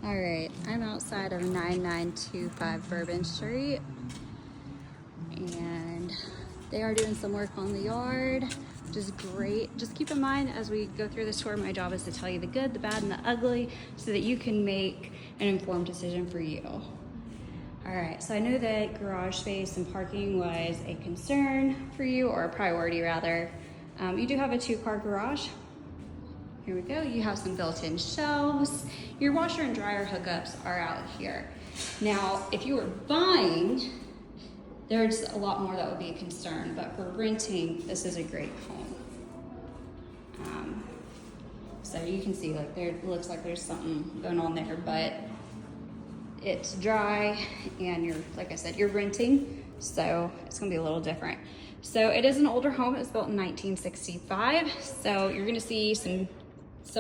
All right, I'm outside of 9925 Bourbon Street, and they are doing some work on the yard, which is great. Just keep in mind as we go through this tour, my job is to tell you the good, the bad, and the ugly so that you can make an informed decision for you. All right, so I know that garage space and parking was a concern for you, or a priority rather. You do have a 2-car garage. Here we go, you have some built-in shelves. Your washer and dryer hookups are out here. Now, if you were buying, there's a lot more that would be a concern, but for renting, this is a great home. So you can see like there looks like there's something going on there, but it's dry and you're, like I said, you're renting, so it's gonna be a little different. So it is an older home. It was built in 1965, so you're gonna see some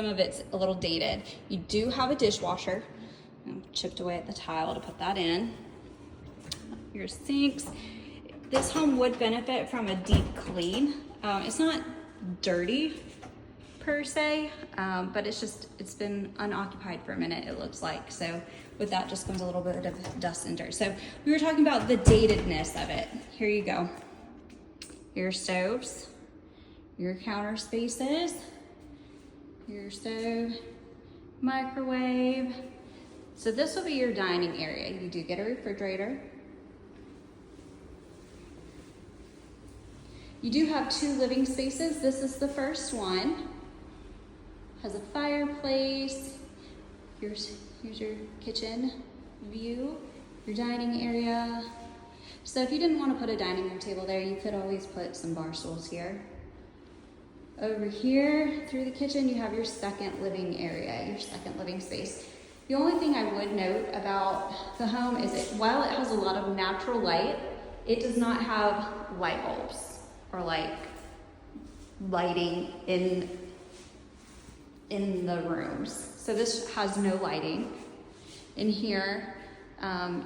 of it's a little dated. You do have a dishwasher. Chipped away at the tile to put that in. Your sinks. This home would benefit from a deep clean. It's not dirty per se, but it's been unoccupied for a minute, it looks like. So with that just comes a little bit of dust and dirt. So we were talking about the datedness of it. Here you go. Your stoves, your counter spaces, your stove, microwave. So this will be your dining area. You do get a refrigerator. You do have 2 living spaces. This is the first one. Has a fireplace. Here's your kitchen view, your dining area. So if you didn't want to put a dining room table there, you could always put some bar stools here. Over here, through the kitchen, you have your second living area, your second living space. The only thing I would note about the home is while it has a lot of natural light, it does not have light bulbs or like lighting in the rooms. So this has no lighting. In here,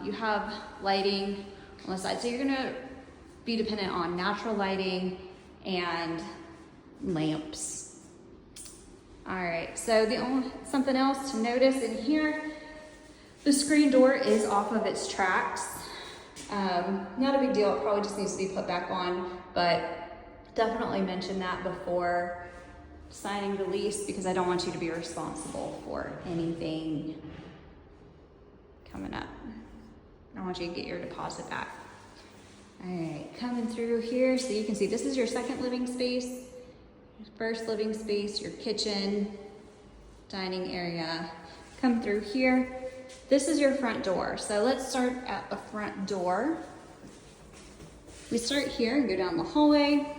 you have lighting on the side. So you're gonna be dependent on natural lighting and lamps. All right, so something else to notice in here, the screen door is off of its tracks. Not a big deal, it probably just needs to be put back on, but definitely mention that before signing the lease because I don't want you to be responsible for anything coming up. I want you to get your deposit back. All right, coming through here, so you can see this is your second living space. First living space, your kitchen, dining area. Come through here. This is your front door. So let's start at the front door. We start here and go down the hallway.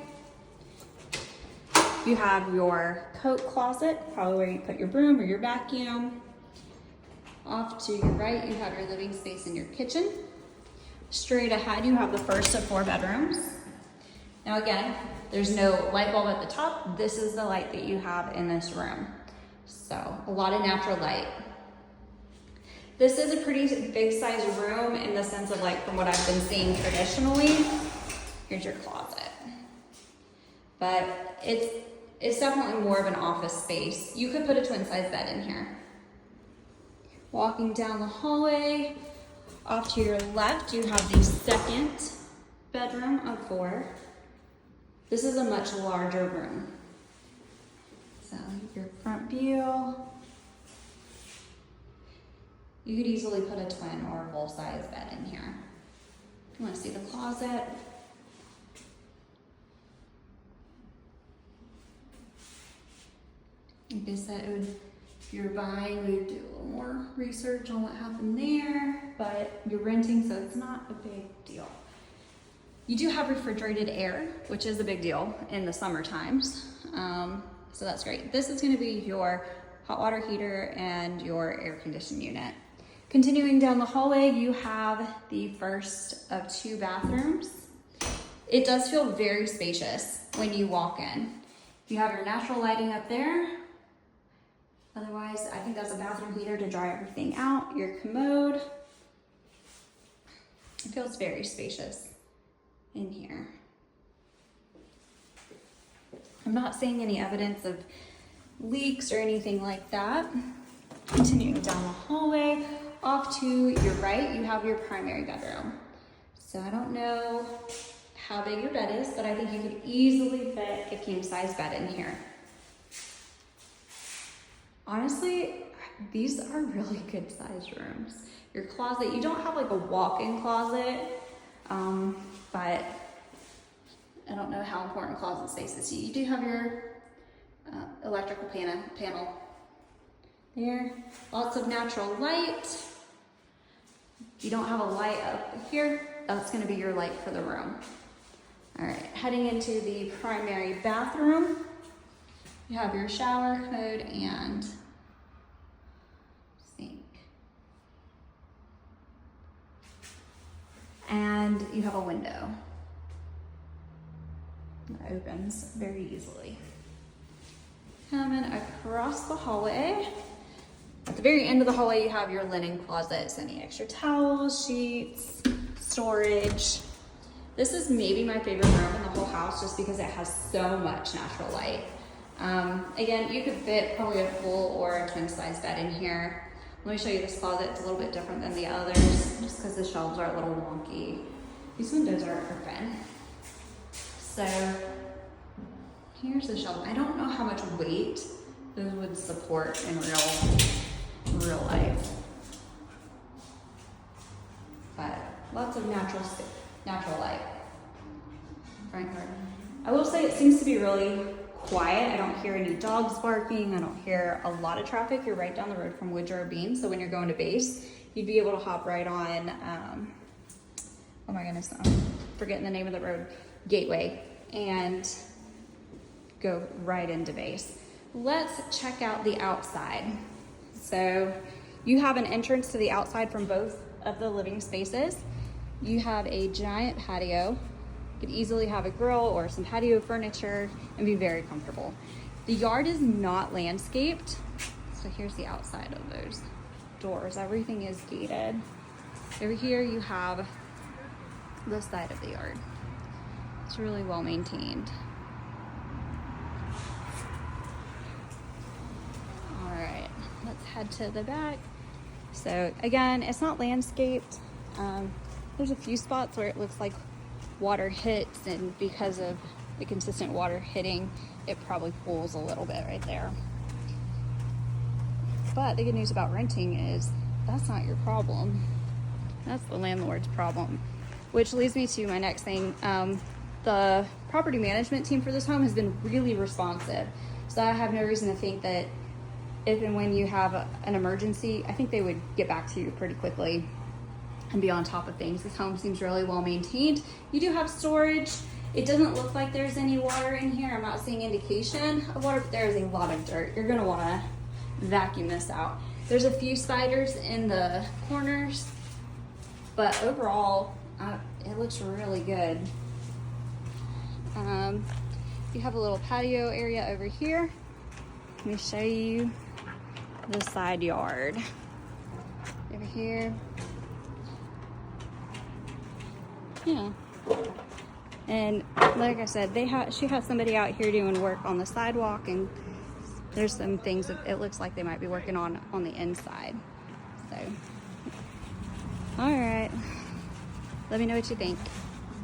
You have your coat closet, probably where you put your broom or your vacuum. Off to your right, you have your living space in your kitchen. Straight ahead, you have the first of 4 bedrooms. Now again, there's no light bulb at the top. This is the light that you have in this room. So a lot of natural light. This is a pretty big size room in the sense of like from what I've been seeing traditionally. Here's your closet. But it's definitely more of an office space. You could put a twin size bed in here. Walking down the hallway, off to your left, you have the second bedroom of 4. This is a much larger room. So your front view. You could easily put a twin or a full-size bed in here. You want to see the closet? Like I said, if you're buying, we'd do a little more research on what happened there, but you're renting, so it's not a big deal. You do have refrigerated air, which is a big deal in the summer times. So that's great. This is gonna be your hot water heater and your air conditioning unit. Continuing down the hallway, you have the first of 2 bathrooms. It does feel very spacious when you walk in. You have your natural lighting up there. Otherwise, I think that's a bathroom heater to dry everything out. Your commode. It feels very spacious in here. I'm not seeing any evidence of leaks or anything like that. Continuing down the hallway, off to your right, you have your primary bedroom. So I don't know how big your bed is, but I think you could easily fit a king size bed in here. Honestly, these are really good sized rooms. Your closet, you don't have like a walk-in closet, but I don't know how important closet space is to you. You do have your electrical panel there. Lots of natural light. If you don't have a light up here, that's gonna be your light for the room. All right, heading into the primary bathroom. You have your shower, commode, and sink. And you have a window that opens very easily. Coming across the hallway. At the very end of the hallway, you have your linen closet, so any extra towels, sheets, storage. This is maybe my favorite room in the whole house just because it has so much natural light. Again, you could fit probably a full or a twin size bed in here. Let me show you this closet. It's a little bit different than the others just because the shelves are a little wonky. These windows are open. So here's the shelf. I don't know how much weight those would support in real life. But lots of natural light. Front garden. I will say it seems to be really quiet. I don't hear any dogs barking. I don't hear a lot of traffic. You're right down the road from Woodrow Bean, so when you're going to base, you'd be able to hop right on, oh my goodness, I'm forgetting the name of the road, Gateway, and go right into base. Let's check out the outside. So you have an entrance to the outside from both of the living spaces. You have a giant patio. You could easily have a grill or some patio furniture and be very comfortable. The yard is not landscaped. So here's the outside of those doors. Everything is gated. Over here you have this side of the yard. It's really well maintained. All right, let's head to the back. So again, it's not landscaped. There's a few spots where it looks like water hits, and because of the consistent water hitting, it probably pools a little bit right there. But the good news about renting is that's not your problem. That's the landlord's problem, which leads me to my next thing. The property management team for this home has been really responsive. So I have no reason to think that if and when you have an emergency, I think they would get back to you pretty quickly and be on top of things. This home seems really well maintained. You do have storage. It doesn't look like there's any water in here. I'm not seeing indication of water, but there is a lot of dirt. You're gonna wanna vacuum this out. There's a few spiders in the corners, but overall, it looks really good. You have a little patio area over here. Let me show you the side yard. Over here. Yeah. And like I said, she has somebody out here doing work on the sidewalk, and there's some things that it looks like they might be working on the inside. So, all right. Let me know what you think.